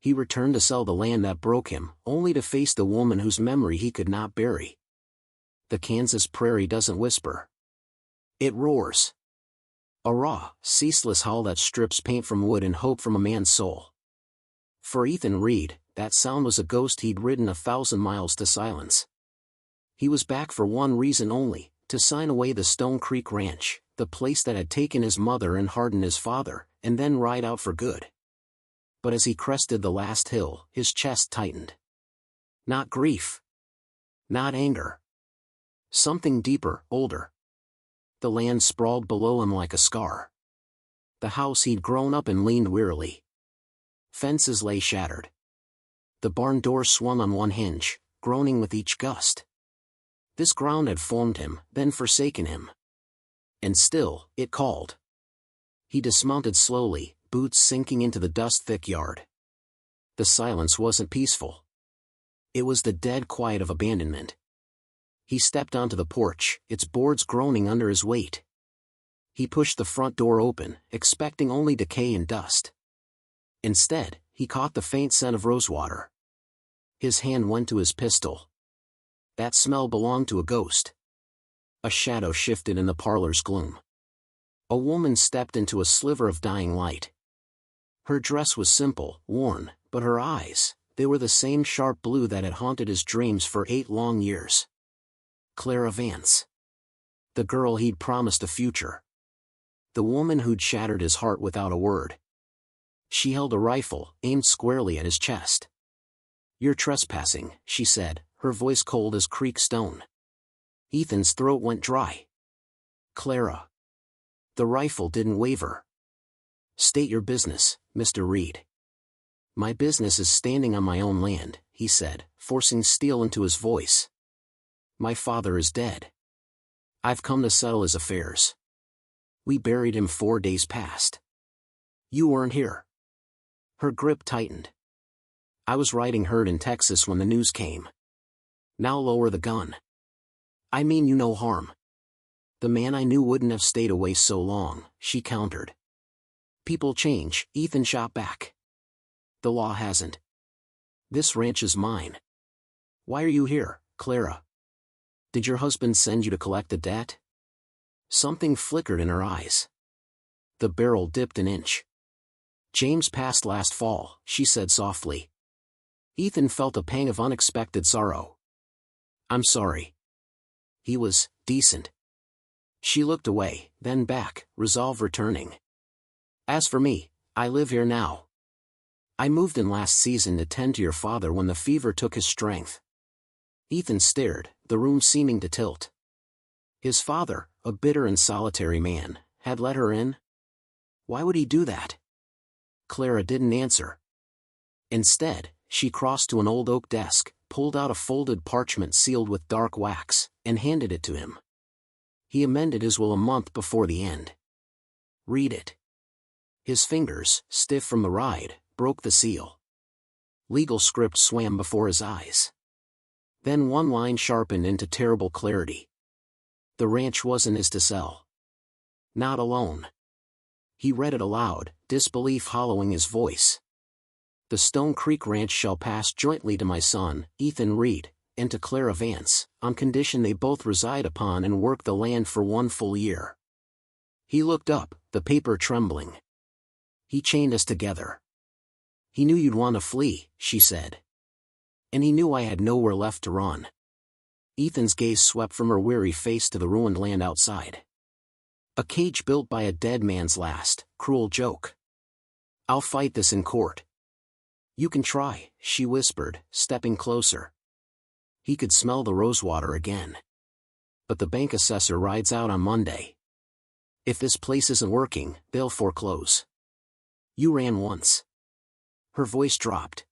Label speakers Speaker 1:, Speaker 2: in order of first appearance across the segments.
Speaker 1: He returned to sell the land that broke him, only to face the woman whose memory he could not bury. The Kansas prairie doesn't whisper. It roars. A raw, ceaseless howl that strips paint from wood and hope from a man's soul. For Ethan Reed, that sound was a ghost he'd ridden 1,000 miles to silence. He was back for one reason only, to sign away the Stone Creek Ranch, the place that had taken his mother and hardened his father, and then ride out for good. But as he crested the last hill, his chest tightened. Not grief. Not anger. Something deeper, older. The land sprawled below him like a scar. The house he'd grown up in leaned wearily. Fences lay shattered. The barn door swung on one hinge, groaning with each gust. This ground had formed him, then forsaken him. And still, it called. He dismounted slowly, boots sinking into the dust-thick yard. The silence wasn't peaceful. It was the dead quiet of abandonment. He stepped onto the porch, its boards groaning under his weight. He pushed the front door open, expecting only decay and dust. Instead, he caught the faint scent of rosewater. His hand went to his pistol. That smell belonged to a ghost. A shadow shifted in the parlor's gloom. A woman stepped into a sliver of dying light. Her dress was simple, worn, but her eyes, they were the same sharp blue that had haunted his dreams for 8 long years. Clara Vance. The girl he'd promised a future. The woman who'd shattered his heart without a word. She held a rifle, aimed squarely at his chest. "You're trespassing," she said, her voice cold as creek stone. Ethan's throat went dry. "Clara." The rifle didn't waver. "State your business, Mr. Reed." "My business is standing on my own land," he said, forcing steel into his voice. "My father is dead. I've come to settle his affairs. We buried him 4 days past. You weren't here." Her grip tightened. "I was riding herd in Texas when the news came." "Now lower the gun." "I mean you no harm." "The man I knew wouldn't have stayed away so long," she countered. "People change," Ethan shot back. "The law hasn't. This ranch is mine." "Why are you here, Clara? Did your husband send you to collect the debt?" Something flickered in her eyes. The barrel dipped an inch. "James passed last fall," she said softly. Ethan felt a pang of unexpected sorrow. "I'm sorry. He was decent." She looked away, then back, resolve returning. "As for me, I live here now. I moved in last season to tend to your father when the fever took his strength." Ethan stared, the room seeming to tilt. His father, a bitter and solitary man, had let her in? Why would he do that? Clara didn't answer. Instead, she crossed to an old oak desk, pulled out a folded parchment sealed with dark wax, and handed it to him. He amended his will a month before the end. "Read it." His fingers, stiff from the ride, broke the seal. Legal script swam before his eyes. Then one line sharpened into terrible clarity. The ranch wasn't his to sell. Not alone. He read it aloud, disbelief hollowing his voice. "The Stone Creek Ranch shall pass jointly to my son, Ethan Reed, and to Clara Vance, on condition they both reside upon and work the land for 1 full year." He looked up, the paper trembling. "He chained us together. He knew you'd want to flee," she said. "And he knew I had nowhere left to run." Ethan's gaze swept from her weary face to the ruined land outside. A cage built by a dead man's last, cruel joke. "I'll fight this in court." "You can try," she whispered, stepping closer. He could smell the rosewater again. "But the bank assessor rides out on Monday. If this place isn't working, they'll foreclose. You ran once." Her voice dropped.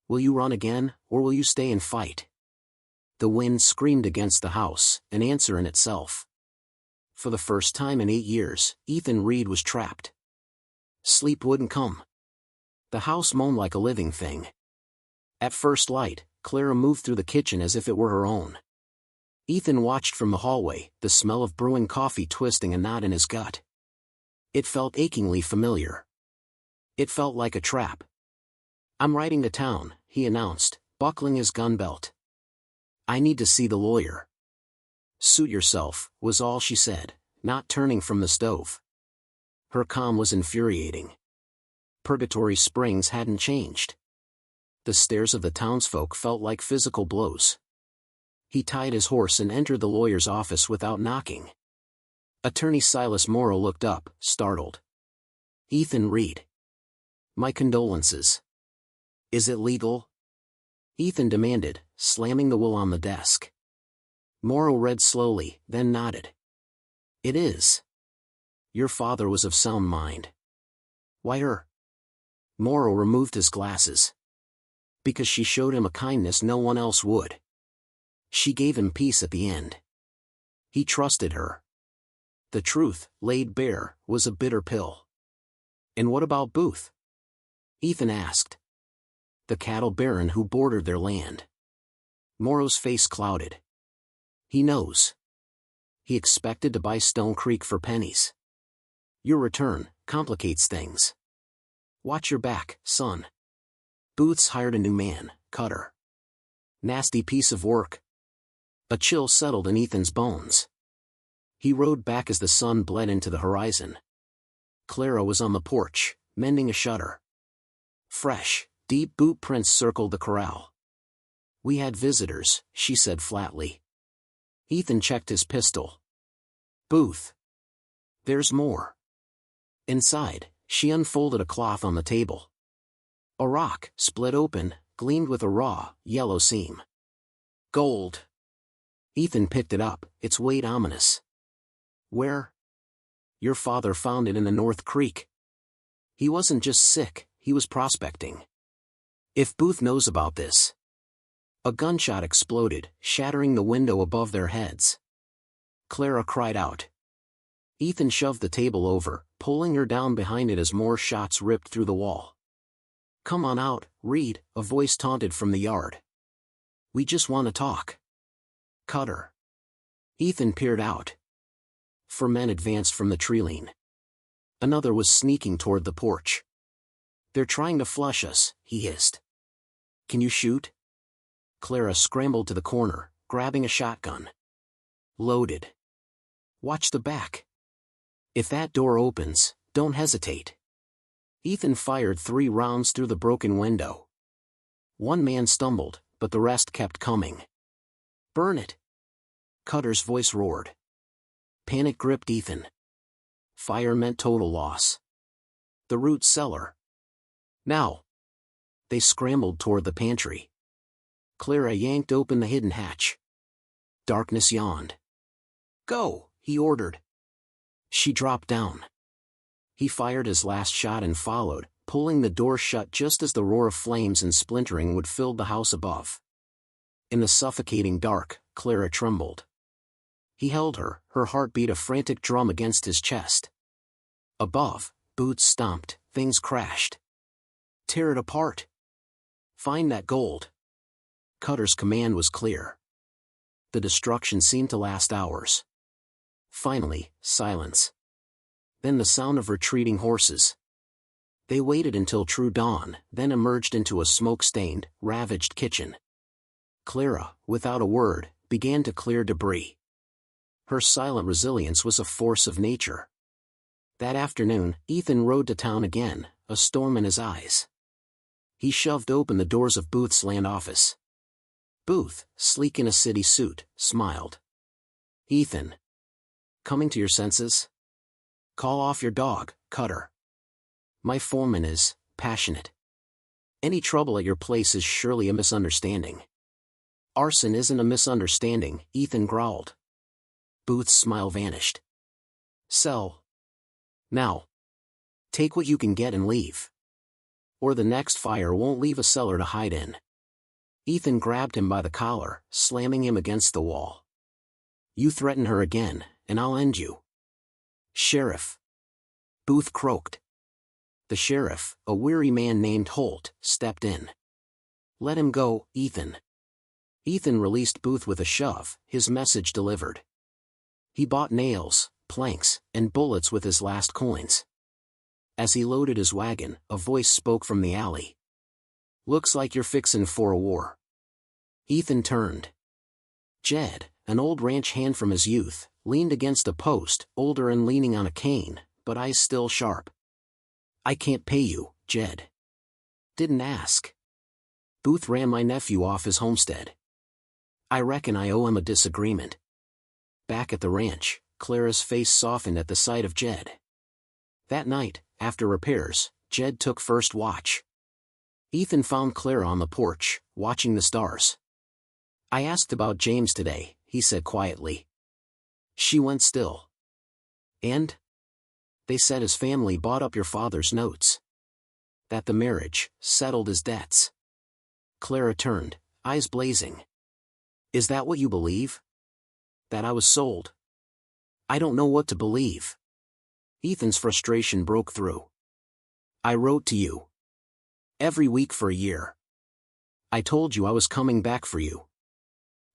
Speaker 1: "Will you run again, or will you stay and fight?" The wind screamed against the house, an answer in itself. For the first time in 8 years, Ethan Reed was trapped. Sleep wouldn't come. The house moaned like a living thing. At first light, Clara moved through the kitchen as if it were her own. Ethan watched from the hallway, the smell of brewing coffee twisting a knot in his gut. It felt achingly familiar. It felt like a trap. I'm riding to town, he announced, buckling his gun belt. I need to see the lawyer. Suit yourself, was all she said, not turning from the stove. Her calm was infuriating. Purgatory Springs hadn't changed. The stares of the townsfolk felt like physical blows. He tied his horse and entered the lawyer's office without knocking. Attorney Silas Morrow looked up, startled. Ethan Reed. My condolences. Is it legal? Ethan demanded, slamming the will on the desk. Morrow read slowly, then nodded. It is. Your father was of sound mind. Why her? Morrow removed his glasses. Because she showed him a kindness no one else would. She gave him peace at the end. He trusted her. The truth, laid bare, was a bitter pill. And what about Booth? Ethan asked. The cattle baron who bordered their land. Morrow's face clouded. He knows. He expected to buy Stone Creek for pennies. Your return complicates things. Watch your back, son. Booth's hired a new man, Cutter. Nasty piece of work. A chill settled in Ethan's bones. He rode back as the sun bled into the horizon. Clara was on the porch, mending a shutter. Fresh, deep boot prints circled the corral. We had visitors, she said flatly. Ethan checked his pistol. Booth. There's more. Inside, she unfolded a cloth on the table. A rock, split open, gleamed with a raw, yellow seam. Gold. Ethan picked it up, its weight ominous. Where? Your father found it in the North Creek. He wasn't just sick, he was prospecting. If Booth knows about this. A gunshot exploded, shattering the window above their heads. Clara cried out. Ethan shoved the table over, pulling her down behind it as more shots ripped through the wall. Come on out, Reed, a voice taunted from the yard. We just want to talk. Cutter. Ethan peered out. 4 men advanced from the treeline. Another was sneaking toward the porch. They're trying to flush us, he hissed. Can you shoot? Clara scrambled to the corner, grabbing a shotgun. Loaded. Watch the back. If that door opens, don't hesitate. Ethan fired 3 rounds through the broken window. 1 man stumbled, but the rest kept coming. Burn it. Cutter's voice roared. Panic gripped Ethan. Fire meant total loss. The root cellar. Now. They scrambled toward the pantry. Clara yanked open the hidden hatch. Darkness yawned. Go, he ordered. She dropped down. He fired his last shot and followed, pulling the door shut just as the roar of flames and splintering would fill the house above. In the suffocating dark, Clara trembled. He held her, her heart beat a frantic drum against his chest. Above, boots stomped, things crashed. Tear it apart. Find that gold. Cutter's command was clear. The destruction seemed to last hours. Finally, silence. Then the sound of retreating horses. They waited until true dawn, then emerged into a smoke-stained, ravaged kitchen. Clara, without a word, began to clear debris. Her silent resilience was a force of nature. That afternoon, Ethan rode to town again, a storm in his eyes. He shoved open the doors of Booth's land office. Booth, sleek in a city suit, smiled. Ethan. Coming to your senses? Call off your dog, Cutter. My foreman is passionate. Any trouble at your place is surely a misunderstanding. Arson isn't a misunderstanding, Ethan growled. Booth's smile vanished. Sell. Now. Take what you can get and leave. Or the next fire won't leave a cellar to hide in. Ethan grabbed him by the collar, slamming him against the wall. You threaten her again, and I'll end you. Sheriff. Booth croaked. The sheriff, a weary man named Holt, stepped in. Let him go, Ethan. Ethan released Booth with a shove, his message delivered. He bought nails, planks, and bullets with his last coins. As he loaded his wagon, a voice spoke from the alley. Looks like you're fixin' for a war. Ethan turned. Jed, an old ranch hand from his youth, leaned against a post, older and leaning on a cane, but eyes still sharp. I can't pay you, Jed. Didn't ask. Booth ran my nephew off his homestead. I reckon I owe him a disagreement. Back at the ranch, Clara's face softened at the sight of Jed. That night, after repairs, Jed took first watch. Ethan found Clara on the porch, watching the stars. I asked about James today, he said quietly. She went still. And? They said his family bought up your father's notes. That the marriage settled his debts. Clara turned, eyes blazing. Is that what you believe? That I was sold? I don't know what to believe. Ethan's frustration broke through. I wrote to you. Every week for a year. I told you I was coming back for you.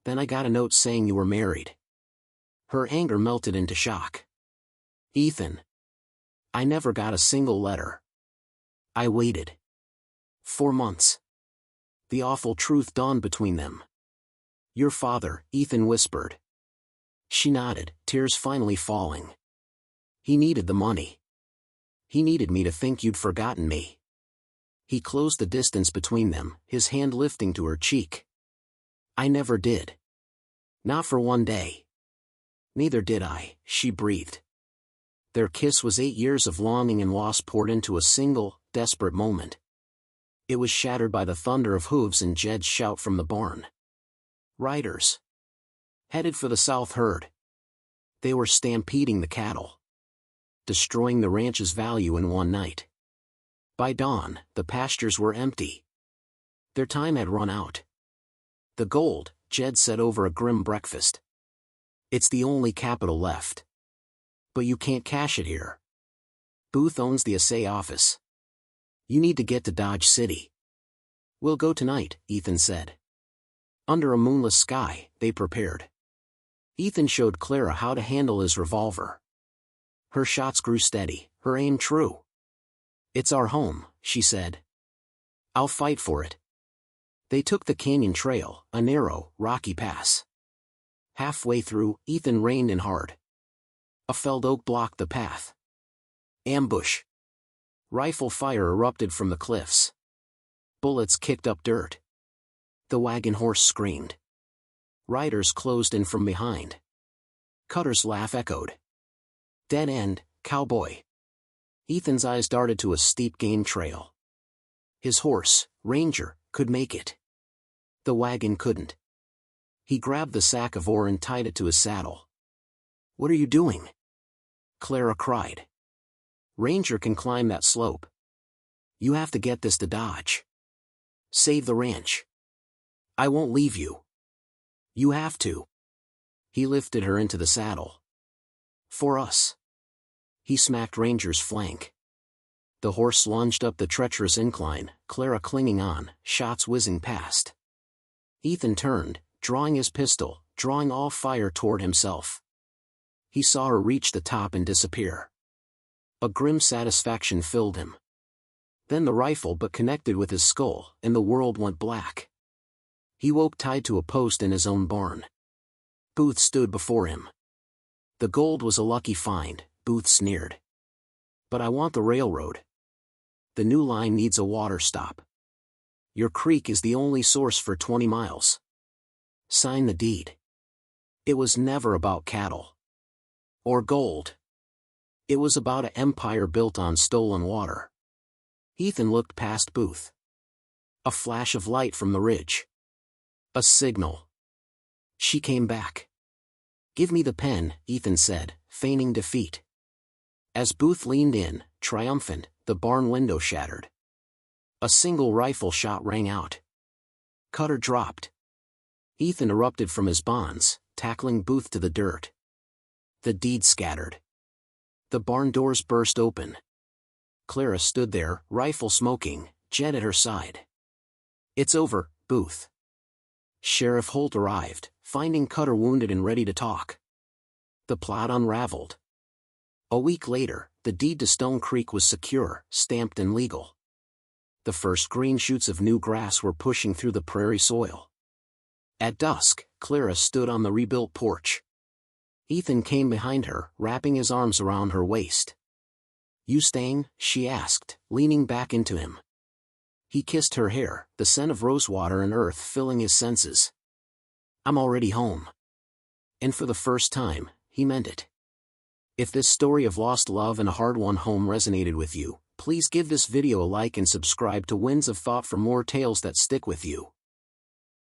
Speaker 1: Then I got a note saying you were married. Her anger melted into shock. Ethan. I never got a single letter. I waited. 4 months. The awful truth dawned between them. Your father, Ethan whispered. She nodded, tears finally falling. He needed the money. He needed me to think you'd forgotten me. He closed the distance between them, his hand lifting to her cheek. I never did. Not for one day. Neither did I, she breathed. Their kiss was 8 years of longing and loss poured into a single, desperate moment. It was shattered by the thunder of hooves and Jed's shout from the barn. Riders. Headed for the south herd. They were stampeding the cattle. Destroying the ranch's value in one night. By dawn, the pastures were empty. Their time had run out. The gold, Jed said over a grim breakfast. It's the only capital left. But you can't cash it here. Booth owns the assay office. You need to get to Dodge City. We'll go tonight, Ethan said. Under a moonless sky, they prepared. Ethan showed Clara how to handle his revolver. Her shots grew steady, her aim true. It's our home, she said. I'll fight for it. They took the canyon trail, a narrow, rocky pass. Halfway through, Ethan reined in hard. A felled oak blocked the path. Ambush. Rifle fire erupted from the cliffs. Bullets kicked up dirt. The wagon horse screamed. Riders closed in from behind. Cutter's laugh echoed. Dead end, cowboy. Ethan's eyes darted to a steep game trail. His horse, Ranger, could make it. The wagon couldn't. He grabbed the sack of ore and tied it to his saddle. What are you doing? Clara cried. Ranger can climb that slope. You have to get this to Dodge. Save the ranch. I won't leave you. You have to. He lifted her into the saddle. For us. He smacked Ranger's flank. The horse lunged up the treacherous incline, Clara clinging on, shots whizzing past. Ethan turned, drawing his pistol, drawing all fire toward himself. He saw her reach the top and disappear. A grim satisfaction filled him. Then the rifle but connected with his skull, and the world went black. He woke tied to a post in his own barn. Booth stood before him. The gold was a lucky find, Booth sneered. But I want the railroad. The new line needs a water stop. Your creek is the only source for 20 miles. Sign the deed. It was never about cattle. Or gold. It was about an empire built on stolen water. Ethan looked past Booth. A flash of light from the ridge. A signal. She came back. Give me the pen, Ethan said, feigning defeat. As Booth leaned in, triumphant, the barn window shattered. A single rifle shot rang out. Cutter dropped. Ethan erupted from his bonds, tackling Booth to the dirt. The deed scattered. The barn doors burst open. Clara stood there, rifle smoking, Jed at her side. It's over, Booth. Sheriff Holt arrived, finding Cutter wounded and ready to talk. The plot unraveled. A week later, the deed to Stone Creek was secure, stamped and legal. the first green shoots of new grass were pushing through the prairie soil. At dusk, Clara stood on the rebuilt porch. Ethan came behind her, wrapping his arms around her waist. "You staying?" she asked, leaning back into him. He kissed her hair, the scent of rosewater and earth filling his senses. "I'm already home." And for the first time, he meant it. If this story of lost love and a hard-won home resonated with you, please give this video a like and subscribe to Winds of Thought for more tales that stick with you.